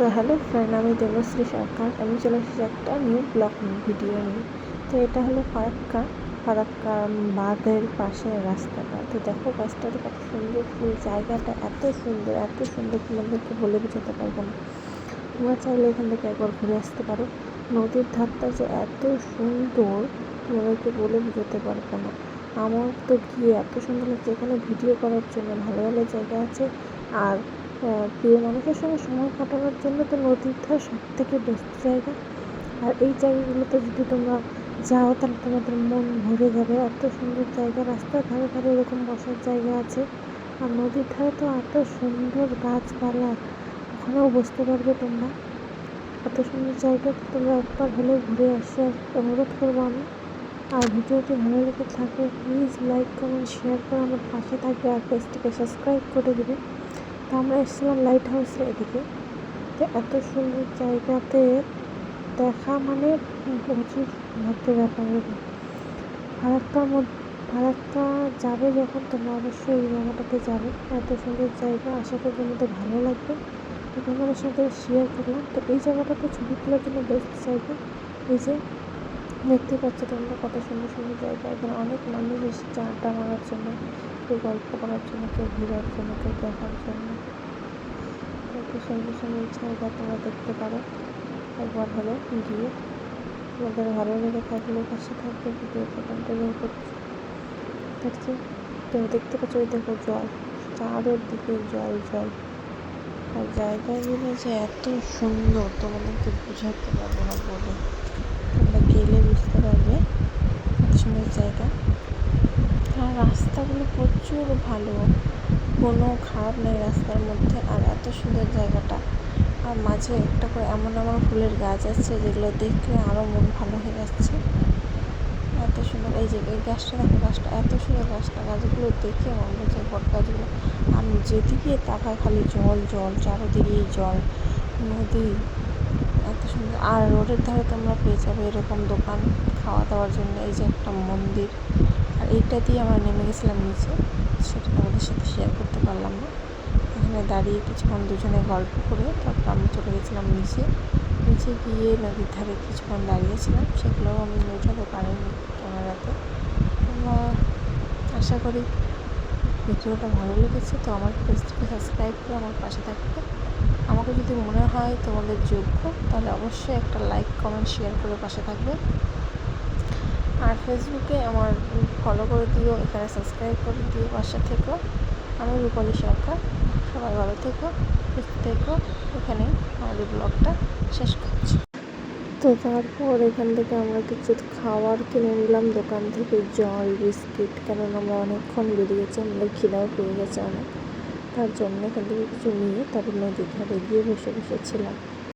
তো hello friend, আমি দেবশ্রী সরকার। আমি চলে এসেছি একটা নিউ ব্লগ ভিডিও নিয়ে। তো এটা হলো ফারাক্কা বাঁধের পাশে রাস্তাটা। তো দেখো রাস্তাটা কত সুন্দর, ফুল জায়গাটা এত সুন্দর তোমাদেরকে বলে বোঝাতে পারবো না। তোমরা চাইলে এখান থেকে একবার ঘুরে আসতে পারো। নদীর ধারটা যে এত সুন্দর তোমাদেরকে বলে বোঝাতে পারবো না। আমার তো গিয়ে এত সুন্দর লাগছে। এখানে ভিডিও করার জন্য ভালো ভালো জায়গা আছে। আর প্রিয় মানুষের সঙ্গে সময় কাটানোর জন্য তো নদীর ধার সব থেকে বেস্ট জায়গা। আর এই জায়গাগুলোতে যদি তোমরা যাও তাহলে তোমাদের মন ভরে যাবে। এত সুন্দর জায়গা, রাস্তার ধারে ধারে এরকম বসার জায়গা আছে। আর নদীর ধারে তো এত সুন্দর গাছপালা, ওখানেও বসতে পারবে তোমরা। এত সুন্দর জায়গা, তোমরা একবার হলেও ঘুরে আসার অনুরোধ করবো আমি। আর ভিডিওটি ভালো লেগে থাকলে প্লিজ লাইক কমেন্ট শেয়ার করে আমার পাশে থাকবে, আর পেজটিকে সাবস্ক্রাইব করে দেবে। তো আমরা এসেছিলাম লাইট হাউসের এদিকে। তো এত সুন্দর জায়গাতে দেখা মানে প্রচুর ভাগ্যের ব্যাপার। ফারাক্কা যাবে যখন তোমরা অবশ্যই এই জায়গাটাতে যাবে। এত সুন্দর জায়গা, আশা করি তোমাদের ভালো লাগবে। তো তোমাদের সাথে শেয়ার করলাম। তো এই জায়গাটাতে ছবি তোলার জন্য বেস্ট জায়গা। এই যে দেখতে পাচ্ছ তোমরা কত সুন্দর সুন্দর জায়গা। এখানে অনেক মানুষ এসেছে আড্ডা মারার জন্য, কেউ গল্প করার জন্য, কেউ ঘোরার জন্য, কেউ দেখার জন্য। কত সুন্দর সুন্দর জায়গা তোমরা দেখতে পারো একবার হলে গিয়ে। তোমাদের ভালো লেগে থাকলে পাশে থাকবে, ভিডিওটা কন্টিনিউ করছি। তো দেখতে পাচ্ছ ওই দেখো জল, চারিদিকে জল জল। আর জায়গাগুলো যে এত সুন্দর তোমাদেরকে বোঝাতে পারবো না বলে, তোমরা গেলে বুঝতে পারবে এত সুন্দর জায়গা। আর রাস্তাগুলো প্রচুর ভালো, কোনো খারাপ নেই রাস্তার মধ্যে। আর এত সুন্দর জায়গাটা, আর মাঝে একটা করে এমন ফুলের গাছ আছে যেগুলো দেখলে আরও মন ভালো হয়ে যাচ্ছে। এত সুন্দর, এই যে এই গাছটা দেখো, গাছটা এত সুন্দর, গাছগুলো দেখে মনে হচ্ছে বট গাছগুলো। আমি যেদিকে তাকায় খালি জল জল, চারিদিকেই জল, নদী, এত সুন্দর। আর রোডের ধারে তোমরা পেয়ে যাবে এরকম দোকান খাওয়া দাওয়ার জন্য। এই যে একটা মন্দির। আর এইটা দিয়ে আমরা নেমে গেছিলাম নিচে, সেটা আমাদের সাথে শেয়ার করতে পারলাম না। এখানে দাঁড়িয়ে কিছুক্ষণ দুজনে গল্প করে তারপর আমি চলে গেছিলাম নিচে গিয়ে নদীর ধারে কিছুক্ষণ দাঁড়িয়েছিলাম। সেগুলোও আমি মেটাতে পারিনি ক্যামেরাতে। তোমরা আশা করি ভিডিওটা ভালো লেগেছে। তো আমার পেজটিকে সাবস্ক্রাইব করে আমার পাশে থাকবে। আমাকে যদি মনে হয় তোমাদের যোগ্য, তাহলে অবশ্যই একটা লাইক কমেন্ট শেয়ার করে পাশে থাকবে। আর ফেসবুকে আমার ফলো করে দিও, এখানে সাবস্ক্রাইব করে দিও, পাশে থেকো। আমি রূপালী সরকার। সবাই ভালো থেকো, সুস্থ থেকো। এখানে আমাদের ব্লগটা শেষ করছি। তো তারপর এখান থেকে আমরা কিছু খাবার কিনে নিলাম দোকান থেকে, জল, বিস্কিট। কেননা আমরা অনেকক্ষণ বেরিয়েছি, আমাদের খিদাও পেয়ে গেছে অনেক। তার জন্য এখান থেকে কিছু নিয়ে তারপর নদীর ধারে গিয়ে বসেছিলাম।